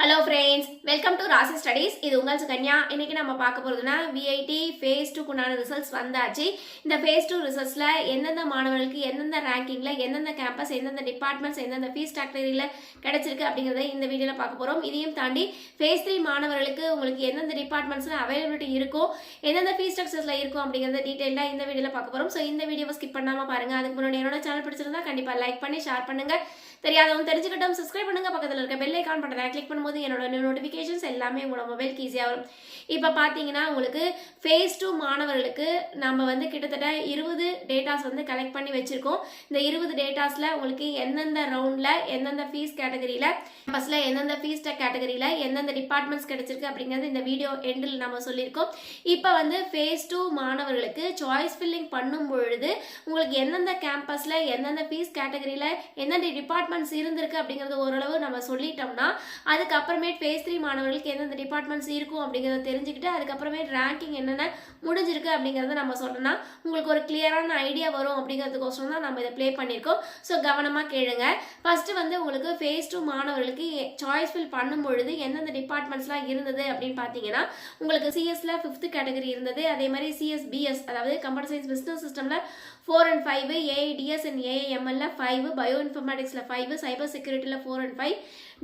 Hello friends, welcome to ராசி studies. இது உங்கள் சுகன்யா. இன்னைக்கு நம்ம பார்க்க போகிறதுனா விஐடி ஃபேஸ் 2க்குண்டான ரிசல்ட்ஸ் வந்தாச்சு. இந்த ஃபேஸ் 2 ரிசல்ட்ஸில் எந்தெந்த மாணவர்களுக்கு எந்தெந்த ரேங்கிங்கில் எந்தெந்த கேம்பஸ் எந்தெந்த டிபார்ட்மெண்ட்ஸ் எந்தெந்த ஃபீஸ் கேட்டகரியில் கிடைச்சிருக்கு அப்படிங்கிறத இந்த வீடியோவில் பார்க்க போகிறோம். இதையும் தாண்டி ஃபேஸ் 3 மாணவர்களுக்கு உங்களுக்கு எந்தெந்த டிபார்ட்மெண்ட்ஸில் அவைலபிலிட்டி இருக்கோ எந்தெந்த ஃபீஸ் ஸ்ட்ரக்சர்ஸில் இருக்கும் அப்படிங்கிறத டீட்டெயிலாக இந்த வீடியோவில் பார்க்க போகிறோம். ஸோ இந்த வீடியோவை ஸ்கிப் பண்ணாமல் பாருங்கள். அதுக்கு முன்னாடி என்னோட சேனல் பிடிச்சிருந்தா கண்டிப்பாக லைக் பண்ணி ஷேர் பண்ணுங்கள். தெரியாதவங்க தெரிஞ்சுக்கிட்டோம் சப்ஸ்கிரைப் பண்ணுங்க. பக்கத்தில் இருக்க பெல் ஐக்கான் பட்டனை கிளிக் பண்ணும்போது என்னோட நோட்டிஃபிகேஷன்ஸ் எல்லாமே உங்களோட மொபைலுக்கு ஈஸியாக வரும். இப்போ பார்த்தீங்கன்னா உங்களுக்கு ஃபேஸ் 2 மாணவர்களுக்கு நம்ம வந்து கிட்டத்தட்ட 20 டேட்டாஸ் வந்து கலெக்ட் பண்ணி வச்சிருக்கோம். இந்த 20 டேட்டாஸில் உங்களுக்கு எந்தெந்த ரவுண்டில் எந்தெந்த ஃபீஸ் கேட்டகரியில் ஃபர்ஸ்ட்ல எந்தெந்த ஃபீஸ் கேட்டகரியில் எந்தெந்த டிபார்ட்மெண்ட்ஸ் கிடைச்சிருக்கு அப்படிங்கிறது இந்த வீடியோ எண்டில் நம்ம சொல்லியிருக்கோம். இப்போ வந்து ஃபேஸ் 2 மாணவர்களுக்கு சாய்ஸ் ஃபில்லிங் பண்ணும் பொழுது உங்களுக்கு எந்தெந்த கேம்பஸில் எந்தெந்த ஃபீஸ் கேட்டகரியில் எந்தெந்த டிபார்ட்மெண்ட்ஸ் இருந்திருக்கு அப்படிங்கிறது ஓரளவு நம்ம சொல்லிட்டோம்னா அதுக்கப்புறமேட் ஃபேஸ் 3 மாணவர்களுக்கு எந்தெந்த டிபார்ட்மெண்ட்ஸ் இருக்கும் அப்படிங்கிறத தெரிஞ்சுக்கிட்டு அதுக்கப்புறமேட் ரேங்கிங் என்னென்ன முடிஞ்சிருக்கு அப்படிங்கிறத நம்ம சொல்லணும்னா உங்களுக்கு ஒரு கிளியரான ஐடியா வரும் அப்படிங்கிறதுக்கோசரம் தான் நம்ம இதை ப்ளே பண்ணியிருக்கோம். ஸோ கவனமாக கேளுங்க. ஃபர்ஸ்ட் வந்து உங்களுக்கு ஃபேஸ் 2 மாணவர்களுக்கு சாய்ஸ் ஃபில் பண்ணும் பொழுது எந்தெந்த டிபார்ட்மெண்ட்ஸ்லாம் இருந்தது அப்படின்னு பார்த்தீங்கன்னா உங்களுக்கு சிஎஸ்ல 5th கேட்டகரி இருந்தது. அதே மாதிரி சிஎஸ்பிஎஸ் அதாவது கம்ப்யூட்டர் சயின்ஸ் பிஸ்னஸ் சிஸ்டம்ல 4 and 5, ஏஐடிஎஸ் அண்ட் ஏஐஎம்எல்ல 5, பயோ இன்ஃபர்மேட்டிக்ஸ்ல 5, சைபர் செக்யூரிட்டியில் 4 and 5,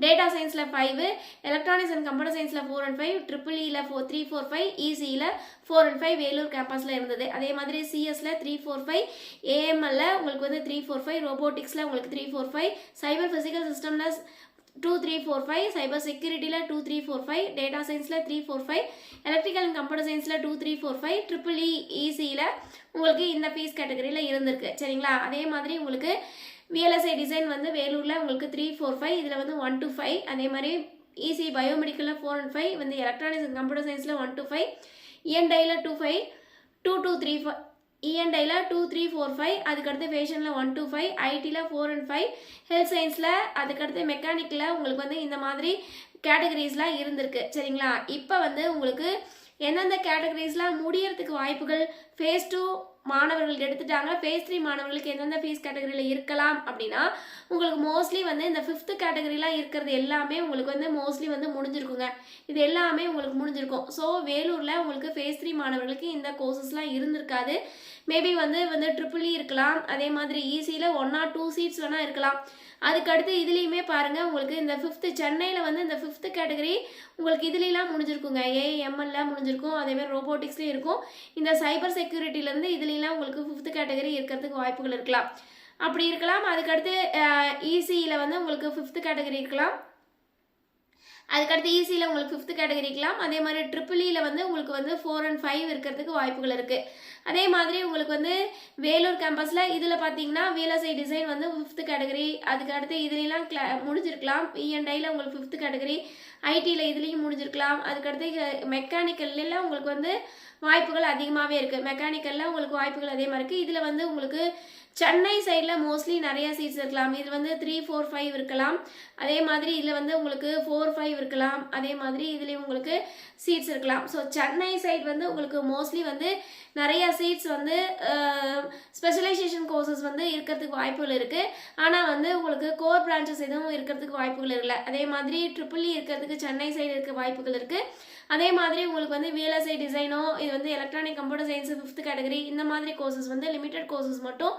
டேட்டா சயின்ஸில் 5, எலக்ட்ரானிக்ஸ் அண்ட் கம்ப்யூட்டர் சயின்ஸில் 4 and 5, ட்ரிபிள்இல 3, 4, 5, இசியில் 4 and 5 வேலூர் கேம்பஸில் இருந்தது. அதே மாதிரி சிஎஸ்ல 3, 4, 5, ஏஎம்எல்ல உங்களுக்கு வந்து 3, 4, 5, ரோபோட்டிக்ஸில் உங்களுக்கு 3, 4, 5, சைபர் ஃபிசிக்கல் சிஸ்டம்ல 2, 3, 4, 5, சைபர் செக்யூரிட்டியில் 2, 3, 4, 5, டேட்டா சயின்ஸில் 3, 4, 5, எலக்ட்ரிக்கல் அண்ட் கம்ப்யூட்டர் சயின்ஸில் 2, 3, 4, 5, ட்ரிபிள்இ இசியில் உங்களுக்கு இந்த ஃபீஸ் கேட்டகரியில் இருந்திருக்கு. சரிங்களா? அதே மாதிரி உங்களுக்கு விஎல்எஸ்ஐ டிசைன் வந்து வேலூரில் உங்களுக்கு 3, 4, 5, இதில் வந்து 1 to 5, அதே மாதிரி இசி பயோமெடிக்கலில் 4 and 5, வந்து எலக்ட்ரானிக்ஸ் அண்ட் கம்ப்யூட்டர் சயின்ஸில் 1 to 5, இஎன்டையில் 2, 5, 2 to 3, 5, இஎன்டையில் 2, 3, 4, 5, அதுக்கடுத்து ஃபேஷனில் 1 to 5, ஐடியில் 4 and 5, ஹெல்த் சயின்ஸில் அதுக்கடுத்து மெக்கானிக்கில் உங்களுக்கு வந்து இந்த மாதிரி கேட்டகரிஸ்லாம் இருந்திருக்கு. சரிங்களா? இப்போ வந்து உங்களுக்கு எந்தெந்த கேட்டகரிஸ்லாம் முடியறதுக்கு வாய்ப்புகள் ஃபேஸ் 2 மாணவர்கள் எடுத்துட்டாங்க. ஃபேஸ் 3 மாணவர்களுக்கு எந்தெந்த ஃபீஸ் கேட்டகரியில் இருக்கலாம் அப்படின்னா உங்களுக்கு மோஸ்ட்லி வந்து இந்த 5th கேட்டகரிலாம் இருக்கிறது எல்லாமே உங்களுக்கு வந்து மோஸ்ட்லி வந்து முடிஞ்சிருக்குங்க. இது எல்லாமே உங்களுக்கு முடிஞ்சிருக்கும். ஸோ வேலூரில் உங்களுக்கு ஃபேஸ் 3 மாணவர்களுக்கு இந்த கோர்சஸ்லாம் இருந்திருக்காது. மேபி வந்து ட்ரிபிள்இ இருக்கலாம். அதே மாதிரி இசியில் 1 or 2 சீட்ஸ் வேணால் இருக்கலாம். அதுக்கடுத்து இதுலேயுமே பாருங்கள் உங்களுக்கு இந்த 5th சென்னையில் வந்து இந்த 5th கேட்டகரி உங்களுக்கு இதுலாம் முடிஞ்சிருக்குங்க. ஏஎம்எல்ல முடிஞ்சிருக்கும். அதேமாதிரி ரோபோட்டிக்ஸ்லேயும் இருக்கும். இந்த சைபர் செக்யூரிட்டிலேருந்து இதுலாம் உங்களுக்கு 5th கேட்டகரி இருக்கிறதுக்கு வாய்ப்புகள் இருக்கலாம். அப்படி இருக்கலாம். அதுக்கடுத்து இசியில் வந்து உங்களுக்கு 5th கேட்டகரி இருக்கலாம். அதுக்கடுத்து இசியில் உங்களுக்கு 5th கேட்டகரி இருக்கலாம். அதே மாதிரி ட்ரிபிள்இல வந்து உங்களுக்கு வந்து 4 and 5 இருக்கிறதுக்கு வாய்ப்புகள் இருக்குது. அதே மாதிரி உங்களுக்கு வந்து வேலூர் கேம்பஸில் இதில் பார்த்தீங்கன்னா விஎல்எஸ்ஐ டிசைன் வந்து 5th கேட்டகரி, அதுக்கடுத்து இதுலாம் முடிஞ்சிருக்கலாம். இஎன்டையில் உங்களுக்கு 5th கேட்டகரி, ஐடியில் இதுலேயும் முடிஞ்சிருக்கலாம். அதுக்கடுத்து மெக்கானிக்கல்லாம் உங்களுக்கு வந்து வாய்ப்புகள் அதிகமாகவே இருக்குது. மெக்கானிக்கலில் உங்களுக்கு வாய்ப்புகள் அதே மாதிரி இருக்குது. இதில் வந்து உங்களுக்கு சென்னை சைடில் மோஸ்ட்லி நிறைய சீட்ஸ் இருக்கலாம். இது வந்து 3, 4, 5 இருக்கலாம். அதே மாதிரி இதில் வந்து உங்களுக்கு 4, 5 இருக்கலாம். அதே மாதிரி இதுலேயும் உங்களுக்கு சீட்ஸ் இருக்கலாம். ஸோ சென்னை சைட் வந்து உங்களுக்கு மோஸ்ட்லி வந்து நிறைய சீட்ஸ் வந்து ஸ்பெஷலைசேஷன் கோர்சஸ் வந்து இருக்கிறதுக்கு வாய்ப்புகள் இருக்குது. ஆனால் வந்து உங்களுக்கு கோர் பிரான்ச்சஸ் எதுவும் இருக்கிறதுக்கு வாய்ப்புகள் இல்லை. அதே மாதிரி ட்ரிபிள்இ இருக்கிறதுக்கு சென்னை சைடு இருக்க வாய்ப்புகள் இருக்குது. அதே மாதிரி உங்களுக்கு வந்து விஎல்எஸ்ஐ டிசைனோ இது வந்து electronic computer science 5th category இந்த மாதிரி கோர்சஸ் வந்து லிமிடெட் கோர்சஸ் மட்டும்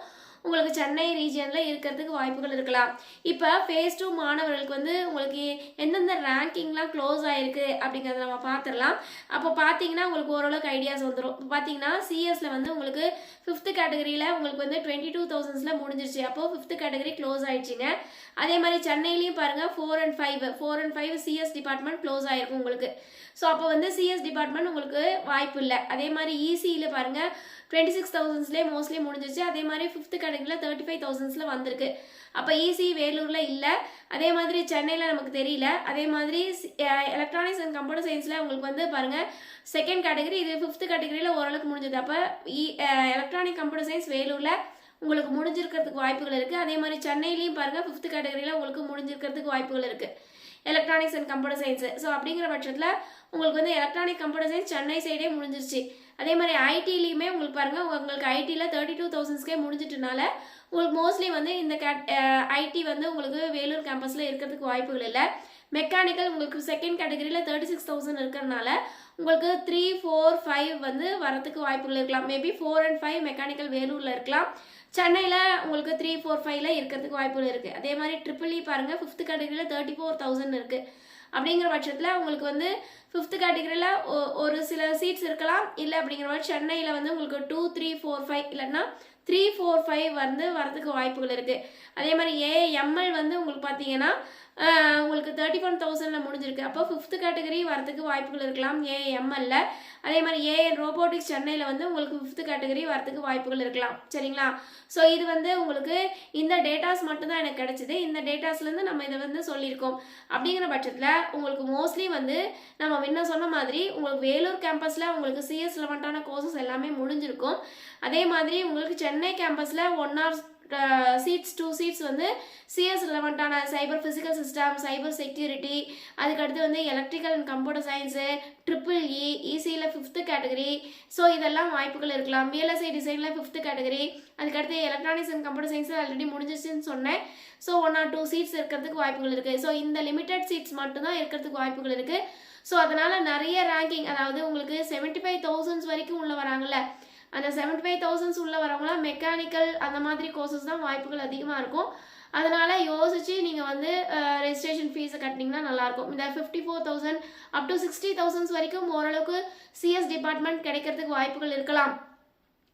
உங்களுக்கு சென்னை ரீஜியனில் இருக்கிறதுக்கு வாய்ப்புகள் இருக்கலாம். இப்போ ஃபேஸ் 2 மாணவர்களுக்கு வந்து உங்களுக்கு எந்தெந்த ரேங்கிங்லாம் க்ளோஸ் ஆகிருக்கு அப்படிங்கிறத நம்ம பார்த்துடலாம். அப்போ பார்த்தீங்கன்னா உங்களுக்கு ஓரளவுக்கு ஐடியாஸ் வந்துடும். இப்போ பார்த்தீங்கன்னா சிஎஸ்ல வந்து உங்களுக்கு 5th கேட்டகரியில் உங்களுக்கு வந்து 22,000 முடிஞ்சிருச்சு. அப்போது 5th கேட்டகரி க்ளோஸ் ஆயிடுச்சுங்க. அதே மாதிரி சென்னையிலையும் பாருங்கள் 4 and 5 சிஎஸ் டிபார்ட்மெண்ட் க்ளோஸ் ஆகிருக்கும் உங்களுக்கு. ஸோ அப்போ வந்து சிஎஸ் டிபார்ட்மெண்ட் உங்களுக்கு வாய்ப்பு இல்லை. அதே மாதிரி இசியில் பாருங்கள் 26,000 மோஸ்ட்லி முடிஞ்சிருச்சு. அதே மாதிரி 5th கேட்டகரியில் 35,000 வந்திருக்கு. அப்போ இசி வேலூரில் இல்லை. அதே மாதிரி சென்னையில் நமக்கு தெரியல. அதே மாதிரி எலக்ட்ரானிக்ஸ் அண்ட் கம்ப்யூட்டர் சயின்ஸில் உங்களுக்கு வந்து பாருங்கள் 2nd கேட்டகரி, இது 5th கேட்டகரியில் ஓரளவுக்கு முடிஞ்சது. அப்போ எலக்ட்ரானிக் கம்ப்யூட்டர் சயின்ஸ் வேலூரில் உங்களுக்கு முடிஞ்சிருக்கிறதுக்கு வாய்ப்புகள் இருக்குது. அதே மாதிரி சென்னையிலையும் பாருங்கள் 5th கேட்டகரியில் உங்களுக்கு முடிஞ்சிருக்கிறதுக்கு வாய்ப்புகள் இருக்குது electronics and computer science. So அப்படிங்கிற பட்சத்தில் உங்களுக்கு வந்து எலக்ட்ரானிக் கம்ப்யூட்டர் சயின்ஸ் சென்னை சைடே முடிஞ்சிருச்சு. அதே மாதிரி ஐடிலையுமே உங்களுக்கு பாருங்கள் உங்களுக்கு ஐடியில் 32,000 முடிஞ்சிட்டனால உங்களுக்கு மோஸ்ட்லி வந்து இந்த ஐடி வந்து உங்களுக்கு வேலூர் கேம்பஸில் இருக்கிறதுக்கு வாய்ப்புகள் இல்லை. மெக்கானிக்கல் உங்களுக்கு செகண்ட் கேட்டகரியில் 36,000 இருக்கிறதுனால உங்களுக்கு 3, 4, 5 வந்து வரத்துக்கு வாய்ப்புகள் இருக்கலாம். மேபி 4 and 5 மெக்கானிக்கல் வேலூரில் இருக்கலாம். சென்னையில் உங்களுக்கு 3, 4, 5ல இருக்கிறதுக்கு வாய்ப்புகள் இருக்குது. அதே மாதிரி ட்ரிபிள் இ பாருங்கள், 5th கேட்டகரியில் 34,000 இருக்குது. அப்படிங்கிற பட்சத்தில் உங்களுக்கு வந்து 5th கேட்டகரியில் ஒரு சில சீட்ஸ் இருக்கலாம். இல்லை அப்படிங்கிற மாதிரி சென்னையில் வந்து உங்களுக்கு 2, 3, 4, 5 இல்லைன்னா 3, 4, 5 வந்து வரதுக்கு வாய்ப்புகள் இருக்குது. அதே மாதிரி ஏஎம்எல் வந்து உங்களுக்கு பார்த்தீங்கன்னா உங்களுக்கு 31,000ல முடிஞ்சிருக்கு. அப்போ 5th கேட்டகரி வரதுக்கு வாய்ப்புகள் இருக்கலாம் ஏஎம்எல்ல. அதே மாதிரி ஏஎன் ரோபோட்டிக்ஸ் சென்னையில் வந்து உங்களுக்கு 5th கேட்டகரி வரதுக்கு வாய்ப்புகள் இருக்கலாம். சரிங்களா? ஸோ இது வந்து உங்களுக்கு இந்த டேட்டாஸ் மட்டும்தான் எனக்கு கிடைச்சிது. இந்த டேட்டாஸ்லேருந்து நம்ம இதை வந்து சொல்லியிருக்கோம். அப்படிங்கிற பட்சத்தில் உங்களுக்கு மோஸ்ட்லி வந்து நம்ம முன்ன சொன்ன மாதிரி உங்களுக்கு வேலூர் கேம்பஸில் உங்களுக்கு சிஎஸ் ரிலவெண்ட்டான கோர்சஸ் எல்லாமே முடிஞ்சிருக்கும். அதே மாதிரி உங்களுக்கு சென்னை கேம்பஸில் 1 or 2 சீட்ஸ் வந்து சிஎஸ் ரிலவெண்ட்டான cyber physical system, cyber security, அதுக்கடுத்து வந்து electrical and computer science, triple E, இசியில் 5th கேட்டகரி. ஸோ இதெல்லாம் வாய்ப்புகள் இருக்கலாம். விஎல்எஸ்ஐ டிசைனில் 5th கேட்டகரி, அதுக்கடுத்து எலக்ட்ரானிக்ஸ் அண்ட் கம்ப்யூட்டர் சயின்ஸில் ஆல்ரெடி முடிஞ்சிச்சுன்னு சொன்னேன். ஸோ 1 or 2 சீட்ஸ் இருக்கிறதுக்கு வாய்ப்புகள் இருக்குது. ஸோ இந்த லிமிட்டட் சீட்ஸ் மட்டும்தான் இருக்கிறதுக்கு வாய்ப்புகள் இருக்குது. ஸோ அதனால் நிறைய ரேங்கிங், அதாவது உங்களுக்கு 75,000 வரைக்கும் உள்ள வராங்கல்ல, அந்த 75,000 உள்ள வரவங்களாம் மெக்கானிக்கல் அந்த மாதிரி கோர்சஸ் தான் வாய்ப்புகள் அதிகமாக இருக்கும். அதனால் யோசிச்சு நீங்கள் வந்து ரெஜிஸ்ட்ரேஷன் ஃபீஸை கட்டினீங்கன்னா நல்லாயிருக்கும். இந்த 54,000 up to 60,000 வரைக்கும் ஓரளவுக்கு சிஎஸ் டிபார்ட்மெண்ட் கிடைக்கிறதுக்கு வாய்ப்புகள் இருக்கலாம்.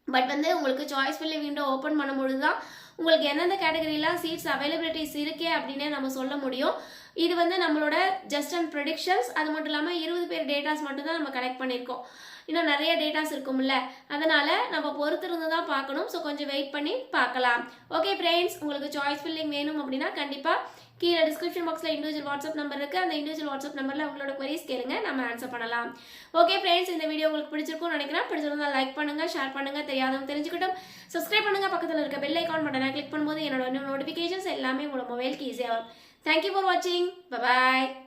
பட் வந்து உங்களுக்கு சாய்ஸ் ஃபில்லிங் விண்டோ ஓப்பன் பண்ணும்பொழுது தான் உங்களுக்கு எந்தெந்த கேட்டகரிலாம் சீட்ஸ் அவைலபிலிட்டிஸ் இருக்கே அப்படின்னே நம்ம சொல்ல முடியும். இது வந்து நம்மளோட ஜஸ்ட் அண்ட் ப்ரெடிக்ஷன்ஸ். அது மட்டும் இல்லாமல் 20 பேர் டேட்டாஸ் மட்டும்தான் நம்ம கலெக்ட் பண்ணியிருக்கோம். இன்னும் நிறைய டேட்டாஸ் இருக்கும்ல, அதனால் நம்ம பொறுத்திருந்து தான் பார்க்கணும். ஸோ கொஞ்சம் வெயிட் பண்ணி பார்க்கலாம். ஓகே ஃப்ரெண்ட்ஸ், உங்களுக்கு சாய்ஸ் ஃபில்லிங் வேணும் அப்படின்னா கண்டிப்பாக கீழே டிஸ்கிரிப்ஷன் பாக்ஸில் இண்டிவிஜுவல் வாட்ஸ்அப் நம்பர் இருக்குது. அந்த இண்டிவிஜுவல் வாட்ஸ்அப் நம்பரில் உங்களோட குவரிஸ் கேளுங்க, நம்ம ஆன்சர் பண்ணலாம். ஓகே ஃப்ரெண்ட்ஸ், இந்த வீடியோ உங்களுக்கு பிடிச்சிருக்கும்னு நினைக்கிறேன். பிடிச்சிருந்தா லைக் பண்ணுங்கள், ஷேர் பண்ணுங்கள், தெரியாதவங்க தெரிஞ்சுக்கிட்டும் சப்ஸ்கிரைப் பண்ணுங்கள். பக்கத்தில் இருக்க பெல் ஐக்கான் பட்டனை கிளிக் பண்ணும்போது என்னோட நோட்டிஃபிகேஷன்ஸ் எல்லாமே உங்களோட மொபைலுக்கு ஈஸியாக வரும். தேங்க்யூ ஃபார் வாட்சிங். பை.